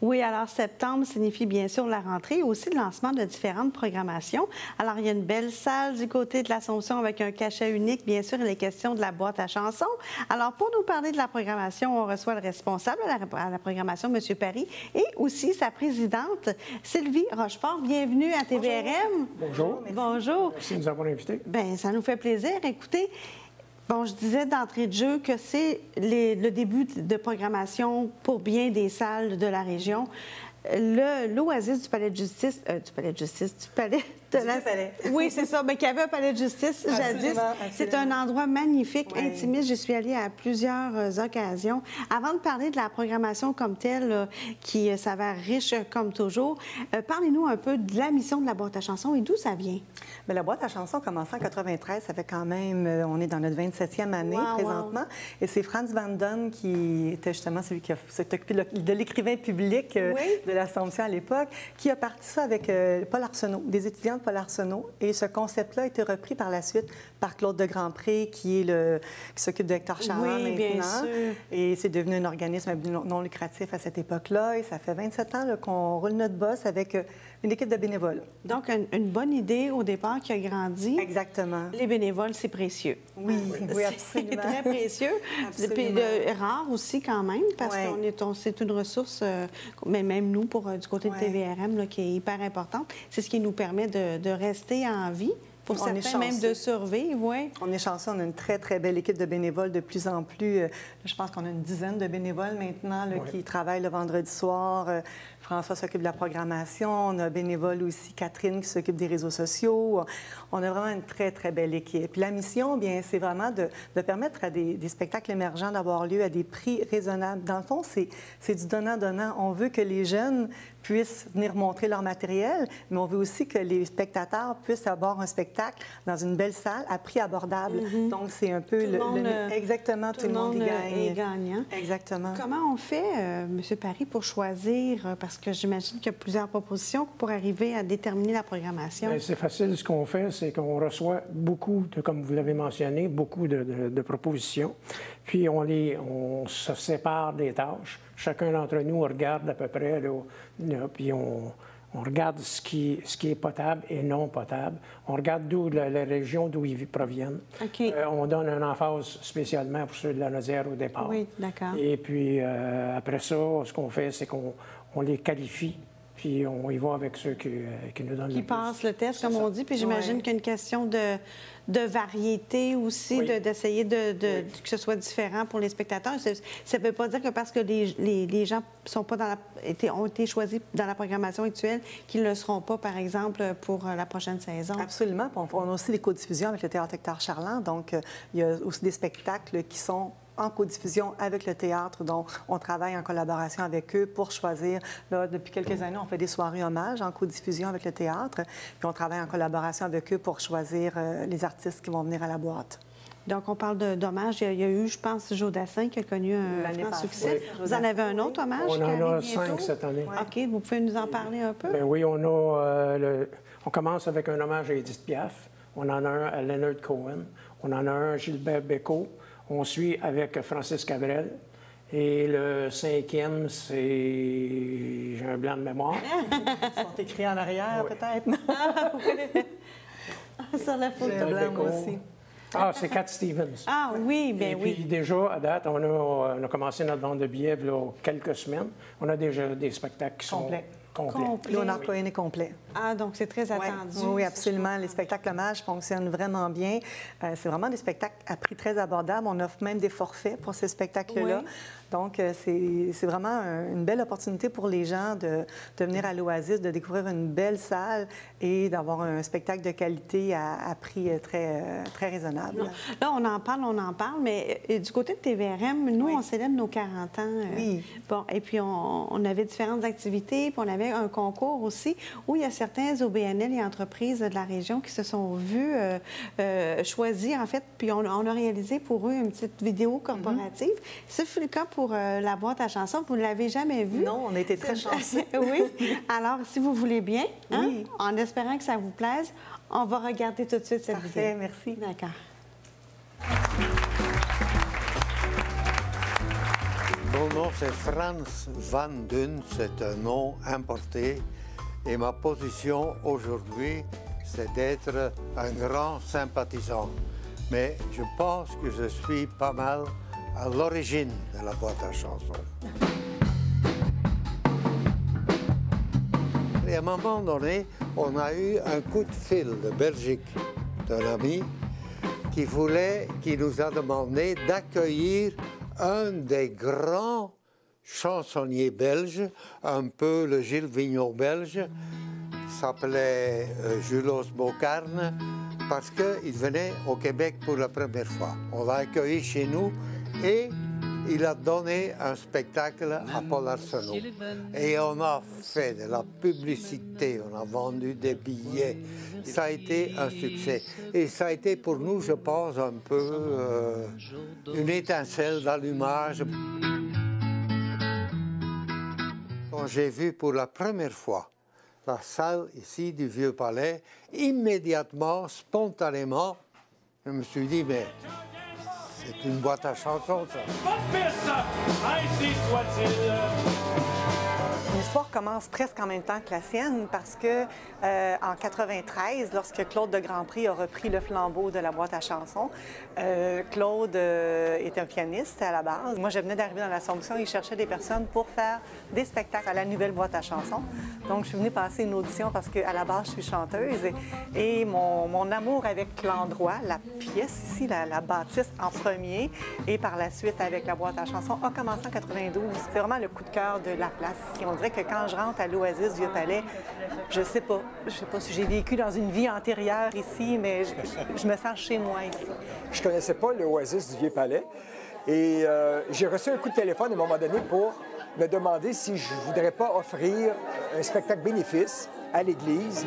Oui, alors septembre signifie bien sûr la rentrée et aussi le lancement de différentes programmations. Alors, il y a une belle salle du côté de l'Assomption avec un cachet unique. Bien sûr, il est question de la boîte à chansons. Alors, pour nous parler de la programmation, on reçoit le responsable à la programmation, M. Paris, et aussi sa présidente, Sylvie Rochefort. Bienvenue à TVRM. Bonjour. Bonjour. Merci de nous avoir invités. Bien, ça nous fait plaisir. Écoutez, bon, je disais d'entrée de jeu que c'est le début de programmation pour bien des salles de la région. L'Oasis du Palais de Justice, du Palais de la... Palais. Oui, c'est ça, mais qu'il y avait un Palais de Justice jadis. C'est un endroit magnifique, intimiste. J'y suis allée à plusieurs occasions. Avant de parler de la programmation comme telle, qui s'avère riche comme toujours, parlez-nous un peu de la mission de la boîte à chansons et d'où ça vient. Bien, la boîte à chansons a commencé en 93. Ça fait quand même, on est dans notre 27e année présentement. Et c'est Frans Van Don qui était justement celui qui s'est occupé de l'écrivain public de l'Assomption à l'époque, qui a parti ça avec Paul Arsenault, des étudiants de Paul Arsenault. Et ce concept-là a été repris par la suite par Claude de Grandpré, qui s'occupe de Hector Charland maintenant. Bien sûr. Et c'est devenu un organisme non lucratif à cette époque-là. Et ça fait 27 ans qu'on roule notre boss avec une équipe de bénévoles. Donc, une bonne idée au départ qui a grandi. Exactement. Les bénévoles, c'est précieux. Oui, oui, absolument. C'est très précieux. Puis rare aussi quand même, parce que c'est une ressource, mais même nous, du côté de TVRM, là, qui est hyper importante. C'est ce qui nous permet de rester en vie. Pour certains, même de survivre, oui. On est chanceux, on a une très, très belle équipe de bénévoles de plus en plus. Je pense qu'on a une dizaine de bénévoles maintenant qui travaillent le vendredi soir. François s'occupe de la programmation. On a bénévole aussi, Catherine, qui s'occupe des réseaux sociaux. On a vraiment une très, très belle équipe. Puis la mission, bien, c'est vraiment de permettre à des spectacles émergents d'avoir lieu à des prix raisonnables. Dans le fond, c'est du donnant-donnant. On veut que les jeunes puissent venir montrer leur matériel, mais on veut aussi que les spectateurs puissent avoir un spectacle dans une belle salle à prix abordable. Donc, c'est un peu exactement, tout le monde est gagnant. Exactement. Comment on fait, M. Paris, pour choisir, parce que j'imagine qu'il y a plusieurs propositions pour arriver à déterminer la programmation? C'est facile. Ce qu'on fait, c'est qu'on reçoit beaucoup, comme vous l'avez mentionné, beaucoup de propositions. Puis, on se sépare des tâches. Chacun d'entre nous regarde à peu près, puis on regarde ce qui est potable et non potable. On regarde d'où la région d'où ils proviennent. On donne une emphase spécialement pour ceux de la Naudière au départ. Oui, d'accord. Et puis, après ça, ce qu'on fait, c'est qu'on les qualifie. Puis on y va avec ceux qui nous donnent qui passent le test, comme on dit. Puis j'imagine qu'il y a une question de variété aussi, d'essayer que ce soit différent pour les spectateurs. Ça ne veut pas dire que parce que les gens sont pas ont été choisis dans la programmation actuelle qu'ils ne le seront pas, par exemple, pour la prochaine saison. Absolument. On a aussi des codiffusions avec le Théâtre Hector Charland. Donc, il y a aussi des spectacles qui sont en codiffusion avec le théâtre, dont on travaille en collaboration avec eux pour choisir. Là, depuis quelques années, on fait des soirées hommages en codiffusion avec le théâtre, puis on travaille en collaboration avec eux pour choisir les artistes qui vont venir à la boîte. Donc, on parle d'hommage. Il y a eu, je pense, Joe Dassin qui a connu un grand succès. Vous en avez un autre hommage? On en a 5 cette année. OK. Vous pouvez nous en parler un peu? Bien, oui, on commence avec un hommage à Edith Piaf. On en a un à Leonard Cohen. On en a un à Gilbert Bécaud. On suit avec Francis Cabrel. Et le 5e, c'est... J'ai un blanc de mémoire. Ils sont écrits en arrière, peut-être. Sur la photo. J'ai un blanc, aussi. Ah, c'est Cat Stevens. Ah oui, bien oui. Et puis déjà, à date, on a commencé notre vente de billets il y a quelques semaines. On a déjà des spectacles qui sont complets. Léonard Cohen est complet. Ah, donc c'est très attendu. Oui, absolument. Les spectacles hommages fonctionnent vraiment bien. C'est vraiment des spectacles à prix très abordable. On offre même des forfaits pour ces spectacles-là. Donc, c'est vraiment une belle opportunité pour les gens de venir à l'Oasis, de découvrir une belle salle et d'avoir un spectacle de qualité à prix très, très raisonnable. Là, on en parle, mais du côté de TVRM, nous, on célèbre nos 40 ans. Bon, et puis, on avait différentes activités, puis on avait un concours aussi où il y a certains OBNL et entreprises de la région qui se sont vus choisir, en fait, puis on a réalisé pour eux une petite vidéo corporative. Ce fut le cas pour la boîte à chansons. Vous ne l'avez jamais vue? Non, on a été très chanceux. Oui. Alors, si vous voulez bien, en espérant que ça vous plaise, on va regarder tout de suite cette vidéo. Parfait, merci. D'accord. Mon nom, c'est Frans van Dun, c'est un nom importé. Et ma position aujourd'hui, c'est d'être un grand sympathisant. Mais je pense que je suis pas mal à l'origine de la boîte à chansons. Et à un moment donné, on a eu un coup de fil de Belgique d'un ami qui nous a demandé d'accueillir un des grands chansonniers belges, un peu le Gilles Vigneault belge, s'appelait Julos Bocarne, parce qu'il venait au Québec pour la première fois. On l'a accueilli chez nous et il a donné un spectacle à Paul Arsenault. Et on a fait de la publicité, on a vendu des billets. Ça a été un succès. Et ça a été pour nous, je pense, un peu une étincelle d'allumage. Quand j'ai vu pour la première fois la salle ici du Vieux Palais, immédiatement, spontanément, je me suis dit, mais c'est une boîte à chansons, ça. Ainsi soit-il. L'histoire commence presque en même temps que la sienne parce que en 93, lorsque Claude de Grandpré a repris le flambeau de la boîte à chansons, Claude est un pianiste à la base. Moi, je venais d'arriver dans l'Assomption, il cherchait des personnes pour faire des spectacles à la nouvelle boîte à chansons. Donc, je suis venue passer une audition parce qu'à la base, je suis chanteuse et mon amour avec l'endroit, la pièce ici, la bâtisse en premier et par la suite avec la boîte à chansons a commencé en 92. C'est vraiment le coup de cœur de la place ici. On dirait que quand je rentre à l'Oasis Vieux Palais, je sais pas si j'ai vécu dans une vie antérieure ici, mais je me sens chez moi ici. Je connaissais pas l'Oasis du Vieux Palais et j'ai reçu un coup de téléphone à un moment donné pour me demander si je voudrais pas offrir un spectacle bénéfice à l'Église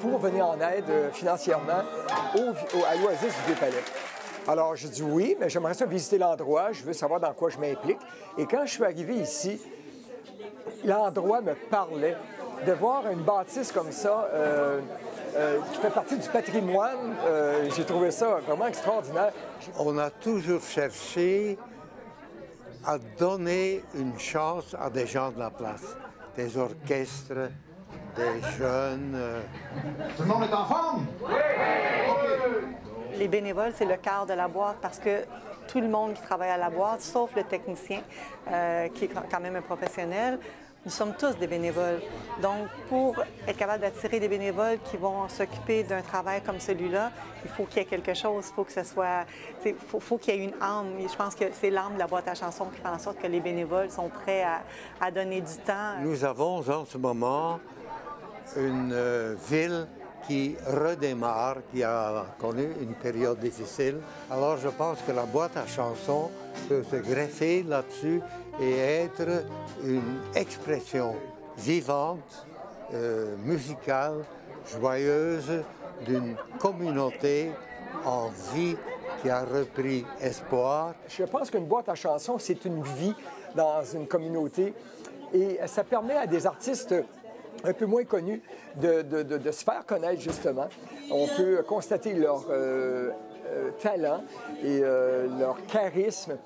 pour venir en aide financièrement à l'Oasis du Vieux Palais. Alors, j'ai dit oui, mais j'aimerais ça visiter l'endroit, je veux savoir dans quoi je m'implique. Et quand je suis arrivé ici, l'endroit me parlait. De voir une bâtisse comme ça, qui fait partie du patrimoine, j'ai trouvé ça vraiment extraordinaire. On a toujours cherché à donner une chance à des gens de la place, des orchestres, des jeunes. Tout le monde est en forme? Oui! Les bénévoles, c'est le cœur de la boîte parce que tout le monde qui travaille à la boîte, sauf le technicien, qui est quand même un professionnel, nous sommes tous des bénévoles. Donc, pour être capable d'attirer des bénévoles qui vont s'occuper d'un travail comme celui-là, il faut qu'il y ait quelque chose, il faut que ce soit... faut qu'il y ait une âme. Et je pense que c'est l'âme de la boîte à chansons qui fait en sorte que les bénévoles sont prêts à donner du temps. Nous avons en ce moment une ville qui redémarre, qui a connu une période difficile. Alors, je pense que la boîte à chansons peut se greffer là-dessus et être une expression vivante, musicale, joyeuse d'une communauté en vie qui a repris espoir. Je pense qu'une boîte à chansons, c'est une vie dans une communauté et ça permet à des artistes un peu moins connus de se faire connaître, justement. On peut constater leur talent et leur charisme.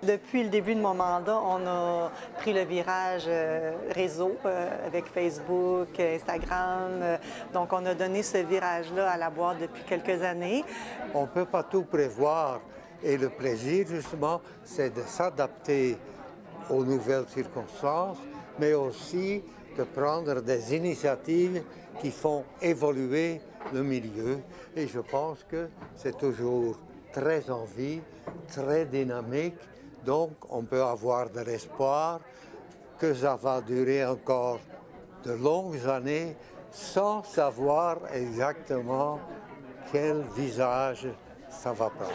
Depuis le début de mon mandat, on a pris le virage réseau avec Facebook, Instagram. Donc, on a donné ce virage-là à la boîte depuis quelques années. On ne peut pas tout prévoir. Et le plaisir, justement, c'est de s'adapter aux nouvelles circonstances, mais aussi de prendre des initiatives qui font évoluer le milieu. Et je pense que c'est toujours très en vie, très dynamique. Donc, on peut avoir de l'espoir que ça va durer encore de longues années sans savoir exactement quel visage ça va prendre.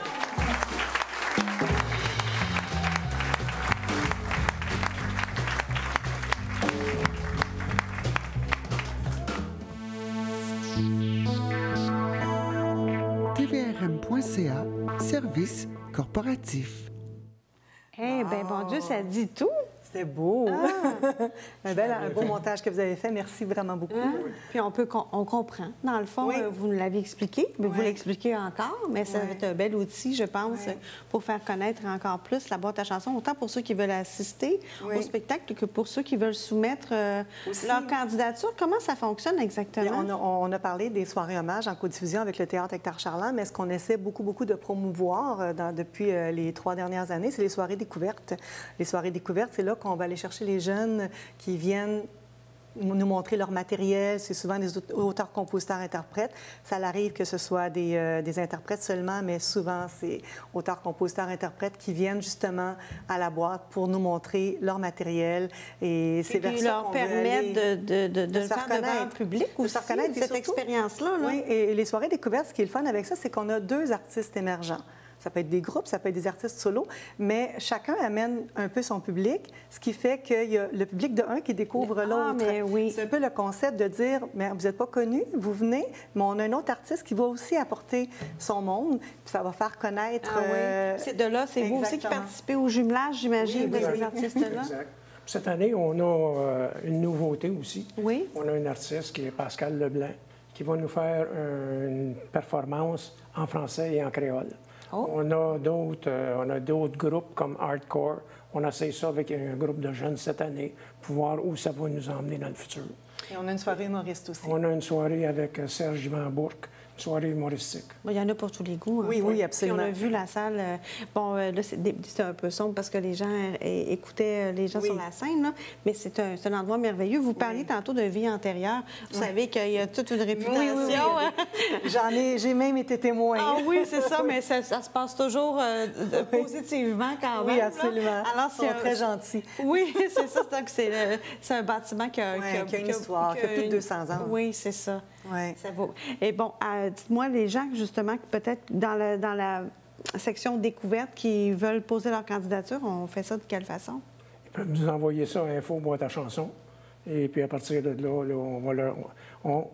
TVRM.ca, service corporatif. Eh bien, bon Dieu, ça dit tout. C'était beau. Un beau montage que vous avez fait. Merci vraiment beaucoup. Puis on comprend. Dans le fond, vous nous l'avez expliqué, mais vous l'expliquez encore, mais ça va être un bel outil, je pense, pour faire connaître encore plus la boîte à chansons, autant pour ceux qui veulent assister au spectacle que pour ceux qui veulent soumettre leur candidature. Comment ça fonctionne exactement? Bien, on a parlé des soirées hommages en codiffusion avec le Théâtre Hector Charland, mais ce qu'on essaie beaucoup de promouvoir depuis les 3 dernières années, c'est les soirées découvertes. Les soirées découvertes, c'est là qu'on va aller chercher les jeunes qui viennent nous montrer leur matériel. C'est souvent des auteurs, compositeurs, interprètes. Ça arrive que ce soit des interprètes seulement, mais souvent, c'est auteurs, compositeurs, interprètes qui viennent justement à la boîte pour nous montrer leur matériel. Et c'est vers ça qu'on permettre de faire connaître le public aussi, de faire connaître cette expérience-là. Oui, et les soirées découvertes, ce qui est le fun avec ça, c'est qu'on a 2 artistes émergents. Ça peut être des groupes, ça peut être des artistes solos, mais chacun amène un peu son public, ce qui fait qu'il y a le public de un qui découvre l'autre. C'est un peu le concept de dire, mais vous n'êtes pas connu, vous venez, mais on a un autre artiste qui va aussi apporter son monde, puis ça va faire connaître... C'est de là, c'est vous aussi qui participez au jumelage, j'imagine, de ces artistes-là? Exact. Cette année, on a une nouveauté aussi. Oui. On a un artiste qui est Pascal Leblanc, qui va nous faire une performance en français et en créole. On a d'autres groupes comme Hardcore. On essaie ça avec un groupe de jeunes cette année pour voir où ça va nous emmener dans le futur. Et on a une soirée humoriste aussi. On a une soirée avec Serge Yvan Bourque, une soirée humoristique. Il y en a pour tous les goûts. Oui, absolument. Puis on a vu la salle. Bon, là, c'est un peu sombre parce que les gens écoutaient les gens sur la scène, là, mais c'est un endroit merveilleux. Vous parliez tantôt de vie antérieure. Vous savez qu'il y a toute une réputation. J'ai même été témoin. Ah oui, c'est ça, mais ça se passe toujours positivement quand même. Oui, absolument. Alors, ils sont très gentils. Oui, c'est ça. C'est un bâtiment qui a une histoire, qui a plus de 200 ans. Oui, c'est ça. Oui. Ça vaut. Et bon, dites-moi, les gens, justement, peut-être dans la section découverte qui veulent poser leur candidature, on fait ça de quelle façon? Ils peuvent nous envoyer ça à info boîte à chansons. Et puis, à partir de là, on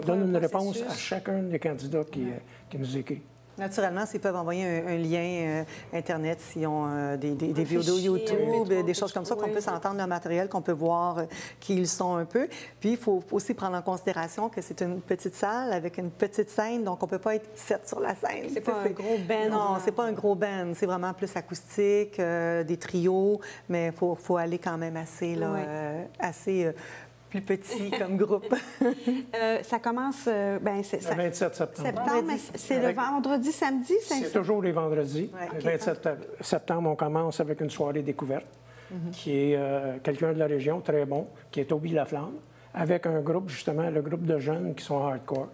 donne une réponse à chacun des candidats qui nous écrit. Naturellement, s'ils peuvent envoyer un lien Internet, s'ils ont des vidéos YouTube, des choses comme ça, qu'on puisse entendre le matériel, qu'on peut voir qui ils sont un peu. Puis, il faut aussi prendre en considération que c'est une petite salle avec une petite scène, donc on ne peut pas être 7 sur la scène. C'est pas un gros band. Non, c'est pas un gros band. C'est vraiment plus acoustique, des trios, mais il faut aller quand même assez plus petit comme groupe. Ça commence... le 27 septembre. C'est le vendredi, samedi? C'est toujours les vendredis. Le 27 septembre, on commence avec une soirée découverte qui est quelqu'un de la région, très bon, qui est Toby Laflamme, avec un groupe, justement, le groupe de jeunes qui sont hardcore,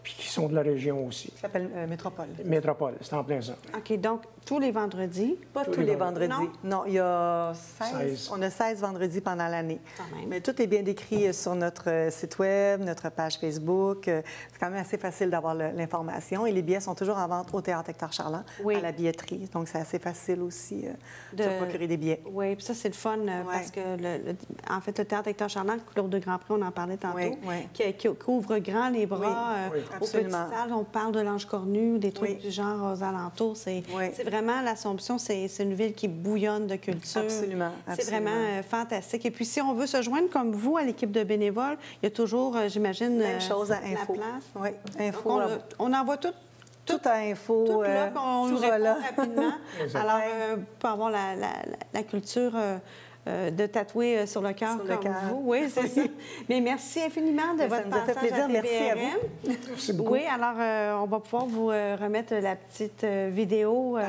puis qui sont de la région aussi. Ça s'appelle Métropole. Métropole, c'est en plein ça. OK, donc tous les vendredis? Pas tous les vendredis. Non, il y a 16. On a 16 vendredis pendant l'année. Mais tout est bien décrit sur notre site Web, notre page Facebook. C'est quand même assez facile d'avoir l'information. Et les billets sont toujours en vente au Théâtre Hector Charland, à la billetterie. Donc, c'est assez facile aussi de se procurer des billets. Oui, puis ça, c'est le fun parce que, en fait, le Théâtre Hector Charland, Claude de Grandpré, on en parlait tantôt, qui ouvre grand les bras aux petites salles. On parle de l'Ange Cornu, des trucs du genre aux alentours. C'est vraiment l'Assomption, c'est une ville qui bouillonne de culture. Absolument. C'est vraiment fantastique. Et puis, si on veut se joindre comme vous à l'équipe de bénévoles, il y a toujours, j'imagine, même chose à info. La place. Oui, info. Donc, on envoie tout à info. Tout là, on nous répond rapidement. Alors, pour avoir la culture... de tatouer sur le cœur comme vous. Oui, c'est ça. Mais merci infiniment de votre passage. Ça nous a fait plaisir. Merci à vous. Merci beaucoup. Oui, alors on va pouvoir vous remettre la petite vidéo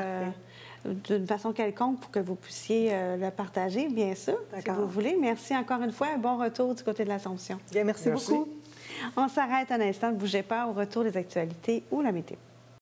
d'une façon quelconque pour que vous puissiez le partager, bien sûr, si vous voulez. Merci encore une fois. Un bon retour du côté de l'Assomption. Bien, merci beaucoup. On s'arrête un instant. Ne bougez pas. Au retour des actualités ou la météo.